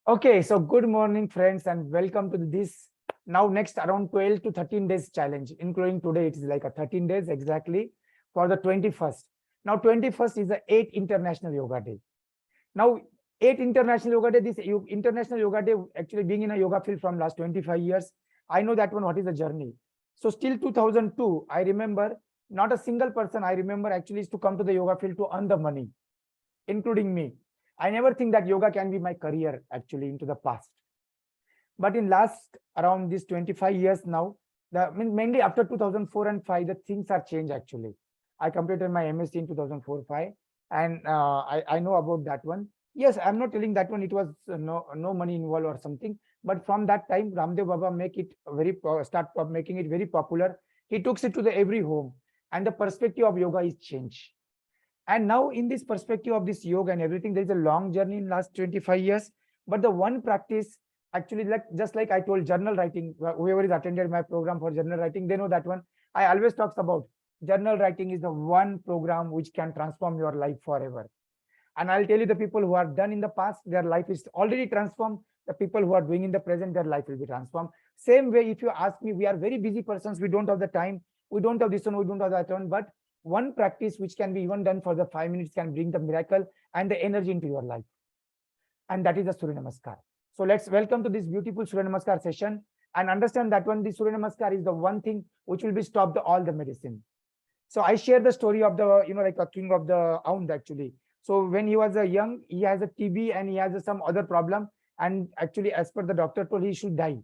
Okay, so good morning, friends, and welcome to this now next around 12 to 13 days challenge, including today. It is like a 13 days exactly for the 21st. Now, 21st is the 8th International Yoga Day. Now, 8th International Yoga Day, this International Yoga Day, actually being in a yoga field from last 25 years, I know that one, what is the journey. So, still 2002, I remember not a single person I remember actually is to come to the yoga field to earn the money, including me. I never think that yoga can be my career actually into the past. But in last around these 25 years now, mainly after 2004 and 5, the things are changed actually. I completed my MSc in 2004-5, and I know about that one. Yes, I'm not telling that one it was no money involved or something, but from that time, Ramdev Baba make it making it very popular. He took it to the every home, and the perspective of yoga is changed. And now in this perspective of this yoga and everything, there is a long journey in last 25 years. But the one practice actually, like just like I told, journal writing, whoever is attended my program for journal writing, they know that one. I always talks about journal writing is the one program which can transform your life forever. And I'll tell you, the people who are done in the past, their life is already transformed. The people who are doing in the present, their life will be transformed. Same way, if you ask me, we are very busy persons. We don't have the time. We don't have this one. We don't have that one. But one practice which can be even done for the 5 minutes can bring the miracle and the energy into your life. And that is the Surya Namaskar. So let's welcome to this beautiful Surya Namaskar session and understand that one, the Surya Namaskar is the one thing which will be stopped all the medicine. So I share the story of the, like a king of the Aund actually. So when he was a young, he has a TB and he has some other problem. And actually, as per the doctor told, he should die.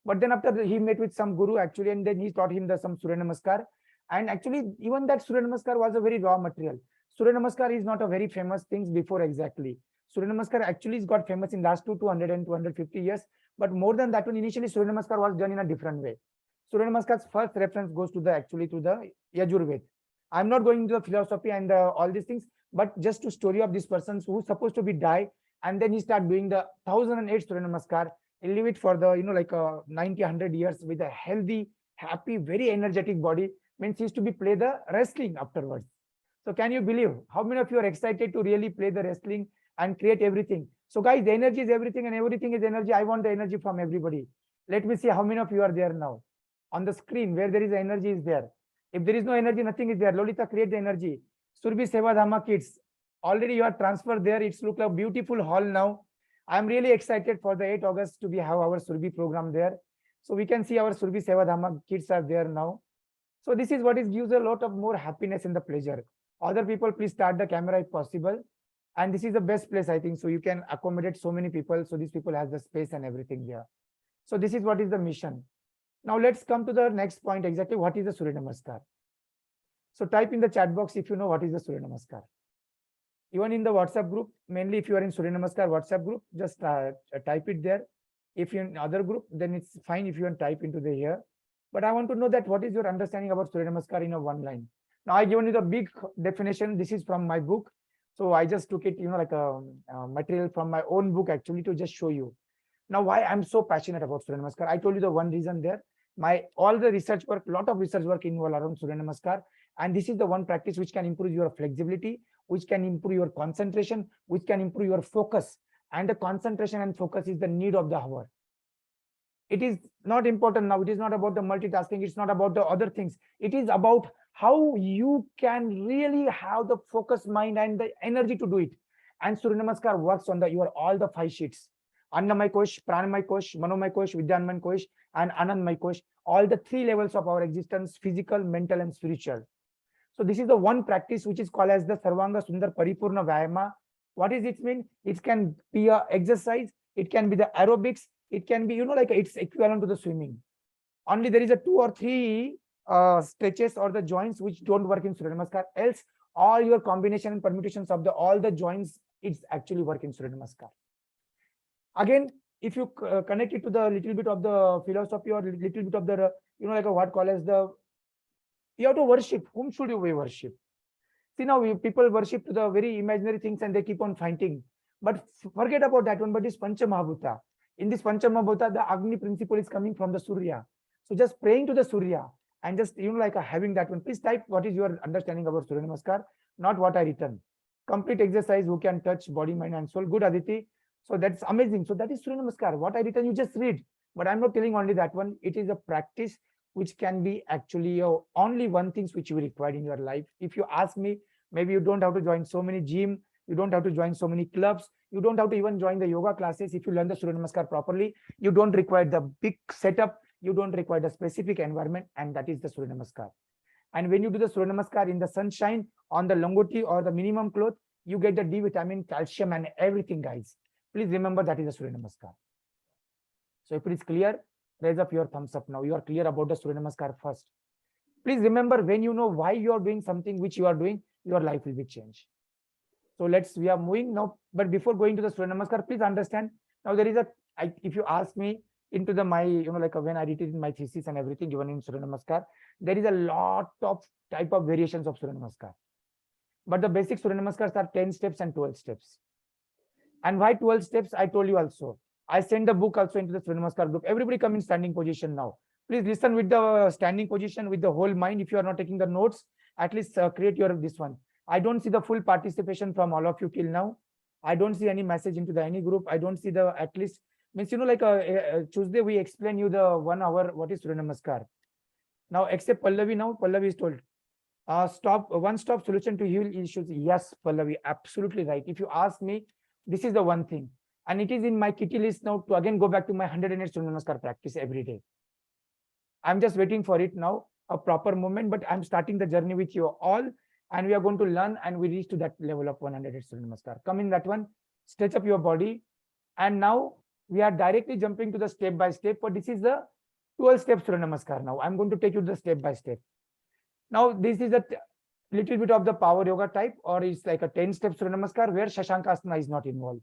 But then after he met with some guru actually, and then he taught him the some Surya Namaskar. And actually, even that Surya Namaskar was a very raw material. Surya Namaskar is not a very famous thing before exactly. Surya Namaskar actually is got famous in last 200 and 250 years. But more than that one, initially Surya Namaskar was done in a different way. Surya Namaskar's first reference goes to the actually to the Yajurved. I'm not going into the philosophy and all these things, but just to story of this person who's supposed to be die, and then he start doing the 1008 Surya Namaskar. He leave it for the like 90, 100 years with a healthy, happy, very energetic body. Means he used to be play the wrestling afterwards. So can you believe how many of you are excited to really play the wrestling and create everything? So guys, the energy is everything and everything is energy. I want the energy from everybody. Let me see how many of you are there now on the screen where there is energy is there. If there is no energy, nothing is there. Lolita, create the energy. Surbi Seva Dhamma kids, already you are transferred there. It's look like a beautiful hall now. I'm really excited for the 8th August to be have our Surbi program there. So we can see our Surbi Seva Dhamma kids are there now. So this is what is gives a lot of more happiness and the pleasure. Other people, please start the camera if possible. And this is the best place, I think. So you can accommodate so many people. So these people has the space and everything there. So this is what is the mission. Now let's come to the next point. Exactly what is the Surya Namaskar? So type in the chat box if you know what is the Surya Namaskar. Even in the WhatsApp group, mainly if you are in Surya Namaskar WhatsApp group, just type it there. If you're in other group, then it's fine if you want to type into the here. But I want to know that what is your understanding about Surya Namaskar in a one line. Now I given you the big definition. This is from my book. So I just took it, like a material from my own book actually to just show you. Now why I'm so passionate about Surya Namaskar. I told you the one reason there. All the research work, lot of research work involved around Surya Namaskar. And this is the one practice which can improve your flexibility, which can improve your concentration, which can improve your focus. And the concentration and focus is the need of the hour. It is not important now. It is not about the multitasking. It's not about the other things. It is about how you can really have the focused mind and the energy to do it. And Surya Namaskar works on your all the 5 sheets. Annamay Kosh, Pranamay Kosh, Manomay Kosh, Vidyanmay Kosh, and Anandmay Kosh. All the 3 levels of our existence: physical, mental, and spiritual. So this is the one practice which is called as the Sarvanga Sundar Paripurna Vyayama. What does it mean? It can be a exercise. It can be the aerobics. It can be, like it's equivalent to the swimming. Only there is a 2 or 3 stretches or the joints which don't work in Surya Namaskar. Else, all your combination and permutations of all the joints, it's actually work in Surya Namaskar. Again, if you connect it to the little bit of the philosophy or little bit of the, like a what call as the, you have to worship. Whom should you worship? See, now people worship to the very imaginary things and they keep on fighting. But forget about that one. But this Pancha Mahabhuta. In this Pancha Mahabhuta, the Agni principle is coming from the Surya. So just praying to the Surya and just, like having that one. Please type what is your understanding about Surya Namaskar, not what I written. Complete exercise who can touch body, mind, and soul. Good, Aditi. So that's amazing. So that is Surya Namaskar. What I written, you just read. But I'm not telling only that one. It is a practice which can be actually only one thing which you require in your life. If you ask me, maybe you don't have to join so many gym, you don't have to join so many clubs, you don't have to even join the yoga classes. If you learn the Surya Namaskar properly, you don't require the big setup, you don't require the specific environment, and that is the Surya Namaskar. And when you do the Surya Namaskar in the sunshine, on the longoti or the minimum cloth, you get the D vitamin, calcium, and everything, guys. Please remember that is the Surya Namaskar. So if it is clear, raise up your thumbs up now. You are clear about the Surya Namaskar first. Please remember, when you know why you are doing something which you are doing, your life will be changed. So we are moving now. But before going to the Surya Namaskar, please understand. Now there is if you ask me into my, like when I did it in my thesis and everything, given in Surya Namaskar, there is a lot of type of variations of Surya Namaskar. But the basic Surya Namaskars are 10 steps and 12 steps. And why 12 steps? I told you also. I sent the book also into the Surya Namaskar group. Everybody come in standing position now. Please listen with the standing position with the whole mind. If you are not taking the notes, at least create this one. I don't see the full participation from all of you till now. I don't see any message into any group. I don't see at least, means, Tuesday we explain you the 1 hour, what is Surya Namaskar. Now, except Pallavi now, Pallavi is told, one-stop solution to heal issues. Yes, Pallavi, absolutely right. If you ask me, this is the one thing. And it is in my kitty list now to again go back to my 108 Surya Namaskar practice every day. I'm just waiting for it now, a proper moment, but I'm starting the journey with you all, and we are going to learn and we reach to that level of 108 Surya Namaskar. Come in that one, stretch up your body. And now we are directly jumping to the step by step, but this is the 12 step Surya Namaskar. Now I'm going to take you to the step by step. Now this is a little bit of the power yoga type, or it's like a 10 step Surya Namaskar where Shashankasana is not involved.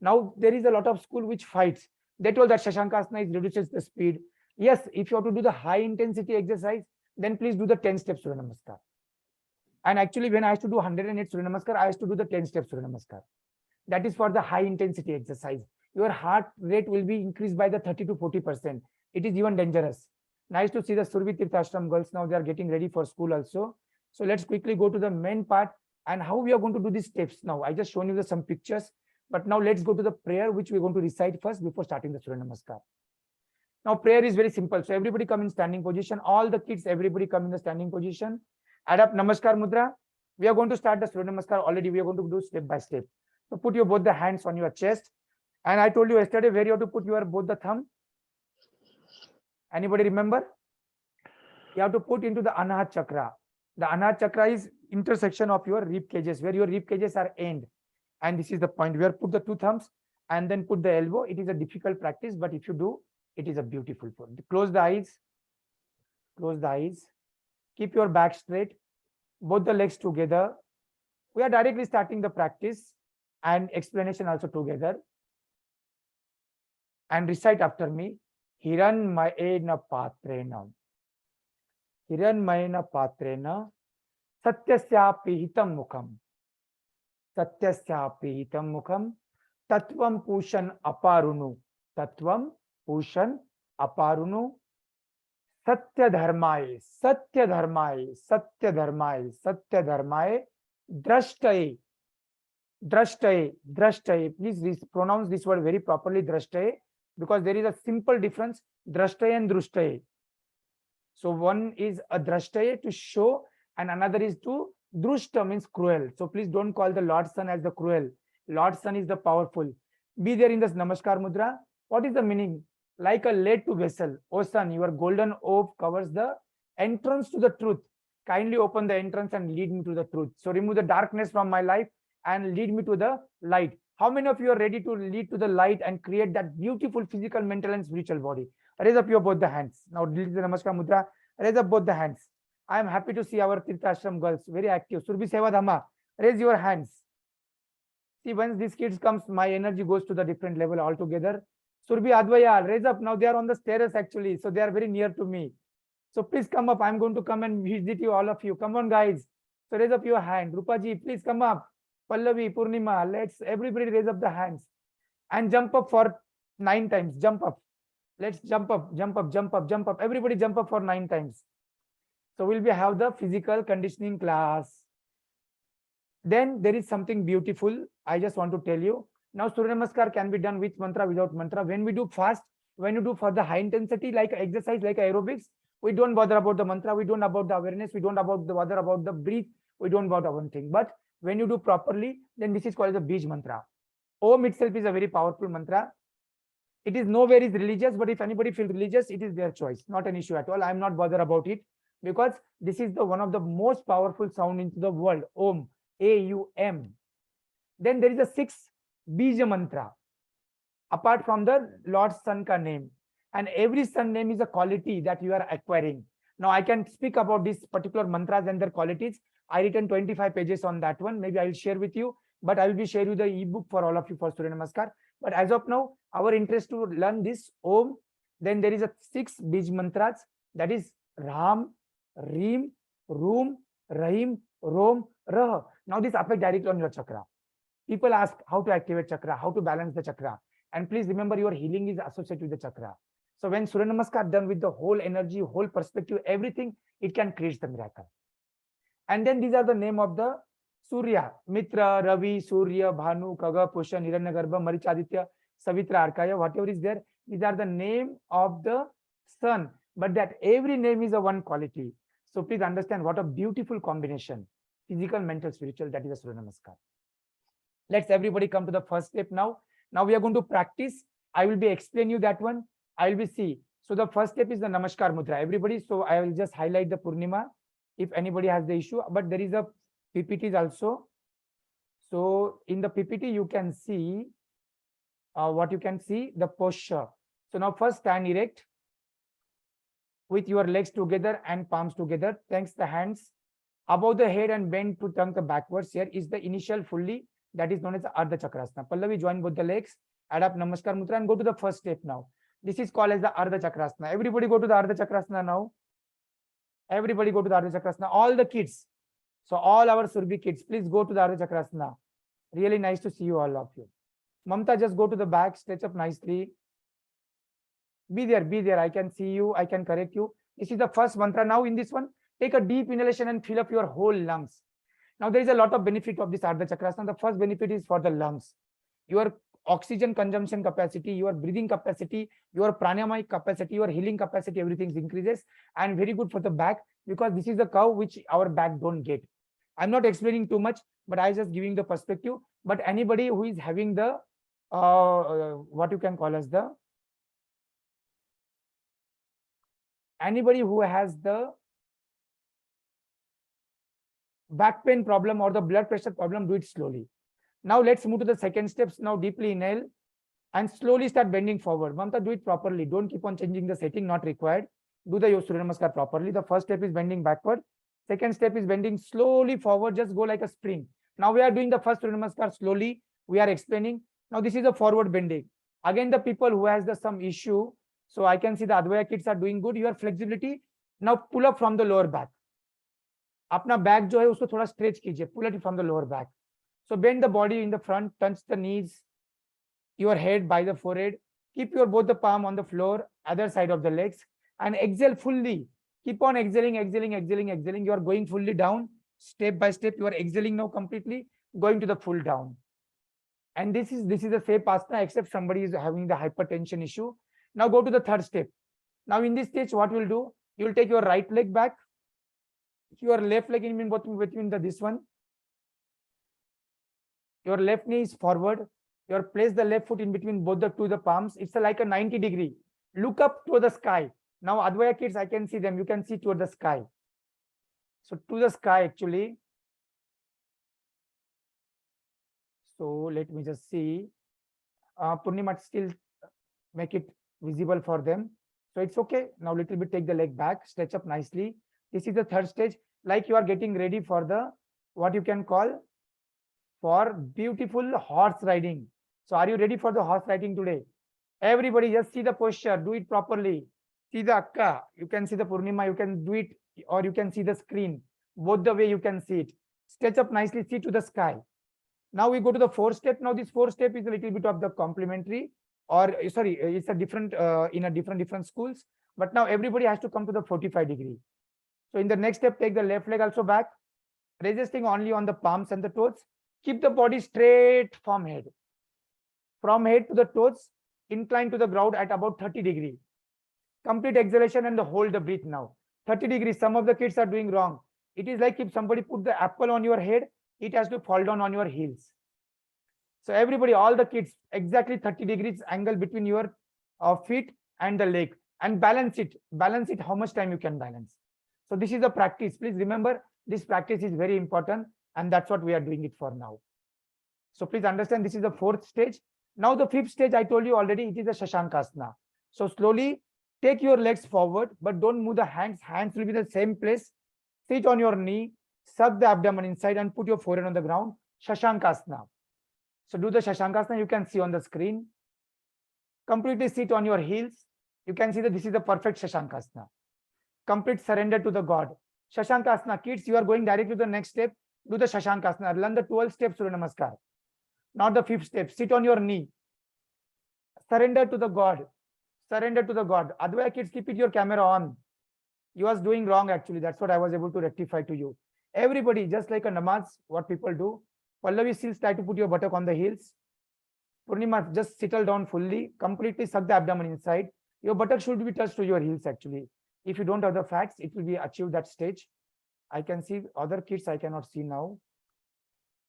Now there is a lot of school which fights. They told that Shashankasana reduces the speed. Yes, if you have to do the high intensity exercise, then please do the 10 step Surya Namaskar. And actually, when I used to do 108 Surya Namaskar, I used to do the 10 step Surya Namaskar. That is for the high intensity exercise. Your heart rate will be increased by the 30 to 40%. It is even dangerous. Nice to see the Survi Tirthashram girls. Now they are getting ready for school also. So let's quickly go to the main part and how we are going to do these steps. Now I just shown you some pictures, but now let's go to the prayer which we're going to recite first before starting the Surya Namaskar. Now prayer is very simple. So everybody come in standing position. All the kids, everybody come in the standing position. Add up Namaskar Mudra. We are going to start the Surya Namaskar already. We are going to do step by step. So put both the hands on your chest. And I told you yesterday where you have to put both the thumb. Anybody remember? You have to put into the Anahat Chakra. The Anahat Chakra is intersection of your rib cages, where your rib cages are end. And this is the point where put the two thumbs and then put the elbow. It is a difficult practice, but if you do, it is a beautiful form. Close the eyes. Close the eyes. Keep your back straight. Both the legs together. We are directly starting the practice and explanation also together. And recite after me. Hiranmayena patrena. Hiranmayena patrena. Satyasyapi hitam mukham. Satyasyapi hitam mukham. Tatvam pushan aparunu. Tatvam pushan aparunu. Satya dharmaye. Satya dharmaye. Satya dharmaye. Satya dharmaye. Drashtaye. Drashtaye. Drashtaye. Please pronounce this word very properly. Drashtaye. Because there is a simple difference, drashtaye and drushtaye. So one is a drashtaye to show, and another is to drushta, means cruel. So please don't call the Lord Sun as the cruel. Lord Sun is the powerful. Be there in this Namaskar Mudra. What is the meaning? Like a lead to vessel. O Sun, your golden orb covers the entrance to the truth. Kindly open the entrance and lead me to the truth. So remove the darkness from my life and lead me to the light. How many of you are ready to lead to the light and create that beautiful physical, mental, and spiritual body? Raise up your both the hands. Now, this is the Namaskar Mudra. Raise up both the hands. I am happy to see our Tirthashram girls, very active. Surbi Seva Dhamma, raise your hands. See, once these kids comes, my energy goes to the different level altogether. Surbi Advaya, raise up. Now they are on the stairs actually, so they are very near to me. So please come up. I'm going to come and visit you, all of you. Come on, guys. So raise up your hand. Rupaji, please come up. Pallavi, Purnima, let's everybody raise up the hands and jump up for 9 times. Jump up. Let's jump up, jump up, jump up, jump up. Everybody jump up for 9 times. So we'll have the physical conditioning class. Then there is something beautiful. I just want to tell you. Now Surya Namaskar can be done with mantra, without mantra. When we do fast, when you do for the high intensity like exercise, like aerobics, we don't bother about the mantra, we don't about the awareness, we don't bother about the breathe, we don't bother one thing. But when you do properly, then this is called the Bij mantra. Om itself is a very powerful mantra. It is nowhere is religious, but if anybody feels religious, it is their choice, not an issue at all. I am not bothered about it, because this is the one of the most powerful sound into the world. Om, AUM. Then there is a sixth Bija mantra, apart from the Lord Sun ka name, and every sun name is a quality that you are acquiring. Now I can speak about these particular mantras and their qualities. I written 25 pages on that one. Maybe I will share with you, but I will be share you the ebook for all of you for Surya Namaskar. But as of now, our interest to learn this Om. Then there is a 6 Bij mantras, that is Ram, Reem, Room, Rahim, Rom, Rah. Now this affect directly on your chakra. People ask how to activate chakra, how to balance the chakra. And please remember, your healing is associated with the chakra. So when Surya Namaskar done with the whole energy, whole perspective, everything, it can create the miracle. And then these are the name of the Surya: Mitra, Ravi, Surya, Bhanu, Kaga, Pusha, Hiranyagarbha, Marichaditya, Savitra, Arkaya, whatever is there. These are the name of the sun, but that every name is a one quality. So please understand what a beautiful combination, physical, mental, spiritual, that is a Surya Namaskar. Let's everybody come to the first step now. Now we are going to practice. I will be explain you that one. I will be see. So the first step is the Namaskar Mudra. Everybody, so I will just highlight the Purnima if anybody has the issue, but there is a PPTs also. So in the PPT, you can see what you can see, the posture. So now first stand erect with your legs together and palms together. Thanks the hands above the head and bend to turn the backwards. Here is the initial fully, that is known as the Ardha Chakrasana. Pallavi, join both the legs, add up Namaskar Mudra and go to the first step now. This is called as the Ardha Chakrasana. Everybody go to the Ardha Chakrasana now. Everybody go to the Ardha Chakrasana. All the kids. So all our Surbi kids, please go to the Ardha Chakrasana. Really nice to see you, all of you. Mamta, just go to the back, stretch up nicely. Be there, be there. I can see you. I can correct you. This is the first mantra. Now in this one, take a deep inhalation and fill up your whole lungs. Now there is a lot of benefit of this Ardha Chakrasana. The first benefit is for the lungs. Your oxygen consumption capacity, your breathing capacity, your pranayama capacity, your healing capacity, everything increases, and very good for the back, because this is the curve which our back don't get. I'm not explaining too much, but I just giving the perspective. But anybody who is having the what you can call as the, anybody who has the back pain problem or the blood pressure problem, do it slowly. Now let's move to the second steps. Now deeply inhale and slowly start bending forward. Mamta, do it properly. Don't keep on changing the setting, not required. Do the Surya Namaskar properly. The first step is bending backward. Second step is bending slowly forward. Just go like a spring. Now we are doing the first Surya Namaskar slowly. We are explaining. Now this is a forward bending. Again, the people who has the some issue. So I can see the Advaya kids are doing good. Your flexibility. Now pull up from the lower back. अपना back जो है उसको थोड़ा stretch कीजिए. Pull it from the lower back. So bend the body in the front, touch the knees, your head by the forehead. Keep your both the palm on the floor, other side of the legs, and exhale fully. Keep on exhaling, exhaling, exhaling, exhaling. You are going fully down, step by step. You are exhaling now completely, going to the full down. And this is the same asana, except somebody is having the hypertension issue. Now go to the third step. Now in this stage, what you'll do? You will take your right leg back, your left leg in between this one. Your left knee is forward. You place the left foot in between both the palms. It's like a 90 degree. Look up to the sky. Now Advaya kids, I can see them. You can see toward the sky. So to the sky actually. So let me just see. Purnima still make it visible for them. So it's okay. Now little bit take the leg back, stretch up nicely. This is the third stage. Like you are getting ready for the, what you can call, for beautiful horse riding. So are you ready for the horse riding today? Everybody just see the posture, do it properly. See the Akka, you can see the Purnima, you can do it, or you can see the screen. Both the way you can see it. Stretch up nicely, see to the sky. Now we go to the fourth step. Now this fourth step is a little bit of the complementary, or sorry, it's a different in a different schools. But now everybody has to come to the 45 degree. So in the next step, take the left leg also back, resisting only on the palms and the toes. Keep the body straight from head. From head to the toes, incline to the ground at about 30 degrees. Complete exhalation and hold the breath now. 30 degrees. Some of the kids are doing wrong. It is like if somebody put the apple on your head, it has to fall down on your heels. So everybody, all the kids, exactly 30 degrees angle between your feet and the leg, and balance it. Balance it how much time you can balance. So this is the practice. Please remember, this practice is very important, and that's what we are doing it for now. So please understand, this is the fourth stage. Now the fifth stage, I told you already, it is the Shashankasana. So slowly take your legs forward, but don't move the hands. Hands will be the same place. Sit on your knee, suck the abdomen inside and put your forehead on the ground. Shashankasana. So do the Shashankasana, you can see on the screen. Completely sit on your heels. You can see that this is the perfect Shashankasana. Complete surrender to the God. Shashankasana. Kids, you are going directly to the next step. Do the Shashankasana. Learn the 12 steps Suryanamaskara. Not the fifth step. Sit on your knee. Surrender to the God. Surrender to the God. Otherwise, kids, keep it your camera on. You was doing wrong actually. That's what I was able to rectify to you. Everybody, just like a namaz, what people do. Pallavi, still try to put your buttock on the heels. Purnima, just settle down fully. Completely suck the abdomen inside. Your buttock should be touched to your heels actually. If you don't have the fats, it will be achieved that stage. I can see other kids, I cannot see now.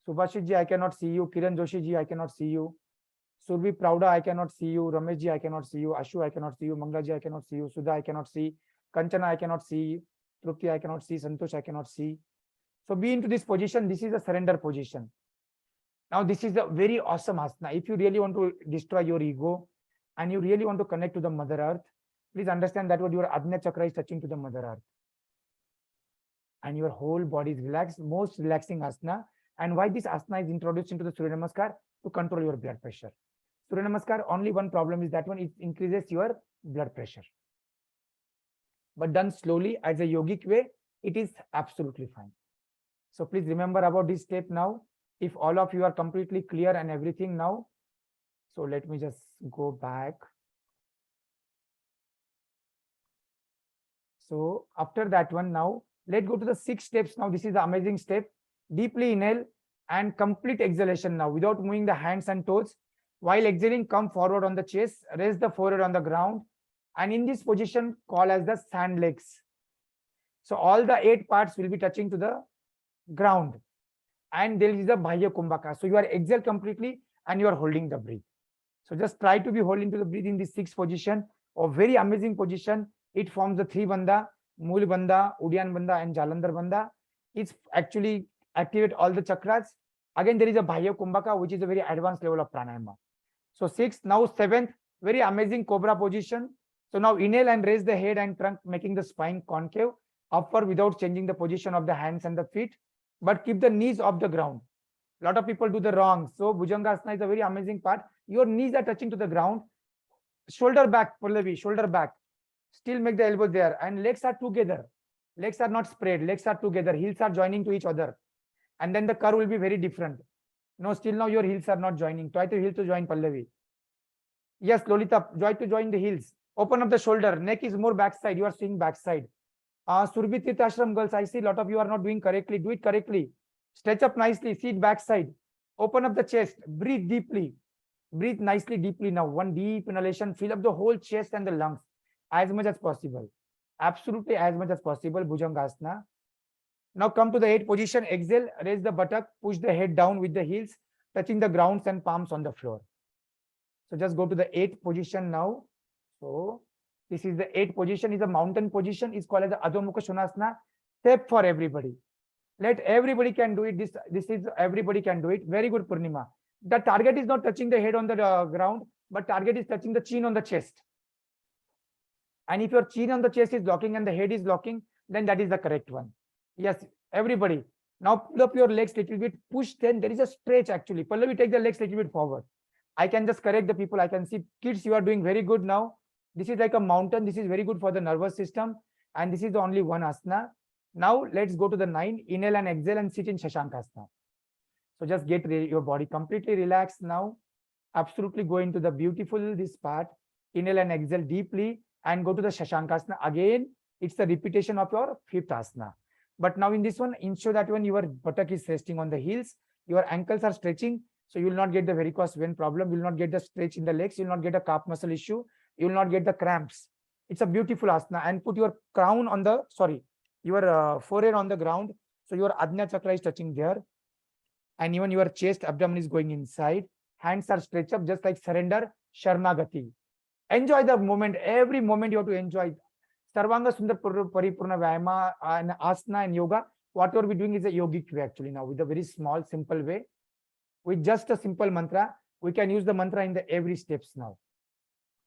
Subhashit ji, I cannot see you. Kiran Joshi ji, I cannot see you. Surbi Pravda, I cannot see you. Ramesh ji, I cannot see you. Ashu, I cannot see you. Mangla ji, I cannot see you. Sudha, I cannot see. Kanchana, I cannot see. Trupti, I cannot see. Santosh, I cannot see. So be into this position. This is a surrender position. Now this is a very awesome asana. If you really want to destroy your ego and you really want to connect to the Mother Earth, please understand that what your Ajna chakra is touching to the Mother Earth. And your whole body is relaxed, most relaxing asana. And why this asana is introduced into the Suryanamaskar? To control your blood pressure. Suryanamaskar, only one problem is that one, it increases your blood pressure. But done slowly as a yogic way, it is absolutely fine. So please remember about this step now. If all of you are completely clear and everything now, so let me just go back. So after that one now, let's go to the 6 steps. Now this is the amazing step. Deeply inhale and complete exhalation now without moving the hands and toes. While exhaling, come forward on the chest, raise the forehead on the ground. And in this position, call as the sand legs. So all the 8 parts will be touching to the ground. And there is a Bhaya Kumbhaka. So you are exhale completely and you are holding the breath. So just try to be holding to the breath in this 6th position, a very amazing position. It forms the 3 bandha, Mool bandha, Udyan bandha and Jalandhar bandha. It's actually activate all the chakras. Again, there is a Bhaya Kumbhaka, which is a very advanced level of pranayama. So 6th, now 7th, very amazing cobra position. So now inhale and raise the head and trunk, making the spine concave upward without changing the position of the hands and the feet, but keep the knees off the ground. A lot of people do the wrong. So Bhujangasana is a very amazing part. Your knees are touching to the ground. Shoulder back, Pallavi, shoulder back. Still make the elbow there. And legs are together. Legs are not spread. Legs are together. Heels are joining to each other. And then the curve will be very different. No, still now your heels are not joining. Try to heel to join, Pallavi. Yes, Lolita, try to join the heels. Open up the shoulder. Neck is more backside. You are seeing backside. Surbhi Tirtha Ashram girls, I see a lot of you are not doing correctly. Do it correctly. Stretch up nicely. Sit backside. Open up the chest. Breathe deeply. Breathe nicely, deeply now. One deep inhalation. Fill up the whole chest and the lungs as much as possible. Absolutely as much as possible. Bhujangasana. Now come to the 8th position. Exhale. Raise the buttock. Push the head down with the heels, touching the grounds and palms on the floor. So just go to the 8th position now. So this is the 8th position, is a mountain position, is called as the Adho Mukha Svanasana. Step for everybody. Let everybody can do it. This is everybody can do it. Very good, Purnima. The target is not touching the head on the ground, but target is touching the chin on the chest. And if your chin on the chest is locking and the head is locking, then that is the correct one. Yes, everybody. Now pull up your legs little bit, push, then there is a stretch actually. Pallavi, take the legs little bit forward. I can just correct the people. I can see kids, you are doing very good now. This is like a mountain. This is very good for the nervous system. And this is the only one asana. Now let's go to the 9. Inhale and exhale and sit in Shashankasana. So just get your body completely relaxed now. Absolutely go into the beautiful, this part. Inhale and exhale deeply and go to the Shashankasana. Again, it's the repetition of your 5th asana. But now in this one, ensure that when your buttock is resting on the heels, your ankles are stretching. So you will not get the varicose vein problem, you will not get the stretch in the legs, you will not get a calf muscle issue, you will not get the cramps. It's a beautiful asana. And put your crown on the, your forehead on the ground. So your Ajna chakra is touching there. And even your chest, abdomen is going inside. Hands are stretched up, just like surrender, Sharnagati. Enjoy the moment. Every moment you have to enjoy. Sarvanga Sundar Paripurna Vyayama and asana and yoga. Whatever we're doing is a yogic way actually now, with a very small, simple way. With just a simple mantra, we can use the mantra in the every steps now.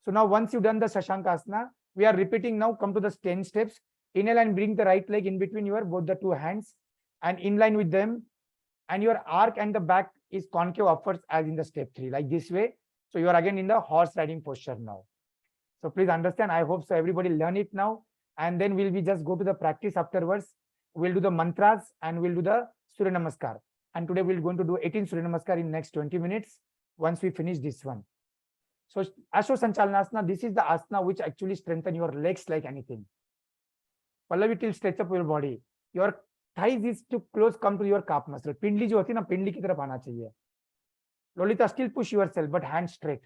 So now once you've done the Shashankasana, we are repeating now, come to the 10 steps. Inhale and bring the right leg in between your both the two hands and in line with them. And your arc and the back is concave upwards as in the step 3, like this way. So you are again in the horse riding posture now. So please understand, I hope so everybody learn it now. And then we'll be just go to the practice afterwards. We'll do the mantras and we'll do the Suryanamaskar. And today we're going to do 18 Suryanamaskar in next 20 minutes once we finish this one. So Ashwa Sanchalanasana, this is the asana which actually strengthen your legs like anything. Pallavi, till stretch up your body. Your thighs is to close come to your calf muscle. Pindli jo hoti na, pindli ki taraf aana chahiye. Lolita, still push yourself, but hand straight.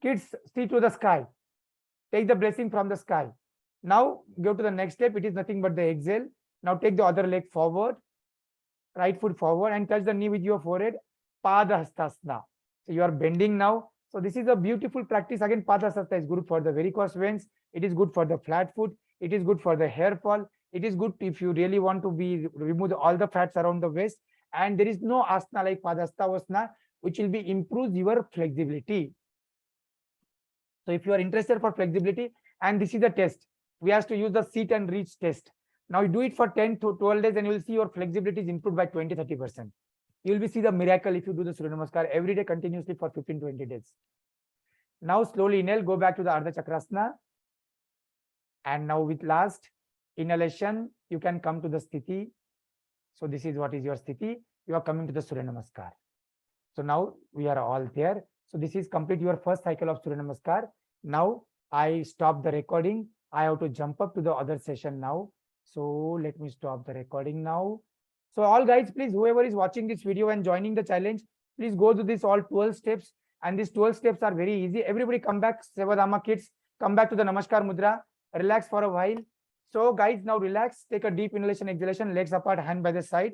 Kids, see to the sky. Take the blessing from the sky. Now go to the next step. It is nothing but the exhale. Now take the other leg forward, right foot forward, and touch the knee with your forehead. Padahastasana. So you are bending now. So this is a beautiful practice. Again, Padahastasana is good for the varicose veins. It is good for the flat foot. It is good for the hair fall. It is good if you really want to remove all the fats around the waist. And there is no asana like Padahastasana which will be improves your flexibility. So if you are interested for flexibility, and this is the test, we have to use the sit and reach test. Now you do it for 10 to 12 days and you will see your flexibility is improved by 20-30%. You will see the miracle if you do the Suryanamaskara every day continuously for 15-20 days. Now slowly inhale, go back to the Ardha Chakrasana. And now with last inhalation, you can come to the Sthiti. So this is what is your Sthiti. You are coming to the Suryanamaskara. So now we are all there. So this is complete your first cycle of Suryanamaskar. Now I stop the recording. I have to jump up to the other session now. So let me stop the recording now. So all guys, please, whoever is watching this video and joining the challenge, please go to this all 12 steps. And these 12 steps are very easy. Everybody come back, Sevadama kids, come back to the Namaskar Mudra, relax for a while. So guys, now relax, take a deep inhalation, exhalation, legs apart, hand by the side.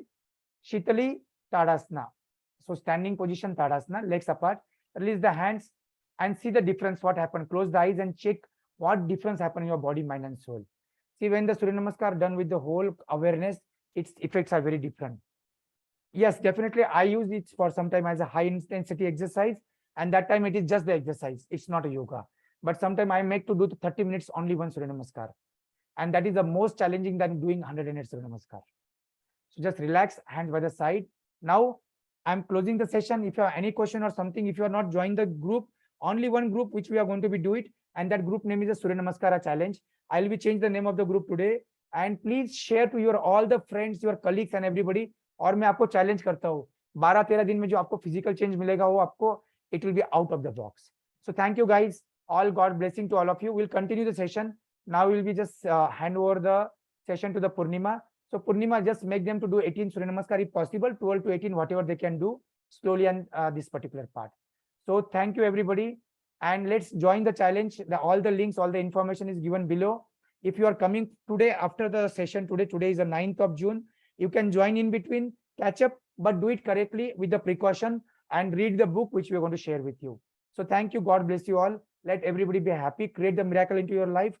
Shitali Tadasana. So standing position Tadasana, legs apart, release the hands and see the difference, what happened. Close the eyes and check what difference happened in your body, mind and soul. See, when the Suryanamaskar done with the whole awareness, its effects are very different. Yes, definitely I use it for some time as a high intensity exercise, and that time it is just the exercise, it's not a yoga. But sometimes I make to do 30 minutes only one Suryanamaskar, and that is the most challenging than doing 108 Suryanamaskar. So just relax, hands by the side. Now I'm closing the session. If you have any question or something, if you are not joined the group, only one group which we are going to be do it, and that group name is the Suryanamaskara challenge. I'll be change the name of the group today, and please share to your all the friends, your colleagues and everybody. और मैं आपको challenge करता हूँ 12-13 दिन में जो आपको physical change मिलेगा वो आपको it will be out of the box. So thank you guys, all God blessing to all of you. We'll continue the session. Now we'll be just hand over the session to the Purnima. So Purnima, just make them to do 18 Suryanamaskar if possible, 12 to 18, whatever they can do slowly on this particular part. So thank you everybody, and let's join the challenge. All the links, all the information is given below. If you are coming today after the session today is the 9th of June, you can join in between, catch up, but do it correctly with the precaution and read the book which we are going to share with you. So thank you. God bless you all. Let everybody be happy. Create the miracle into your life.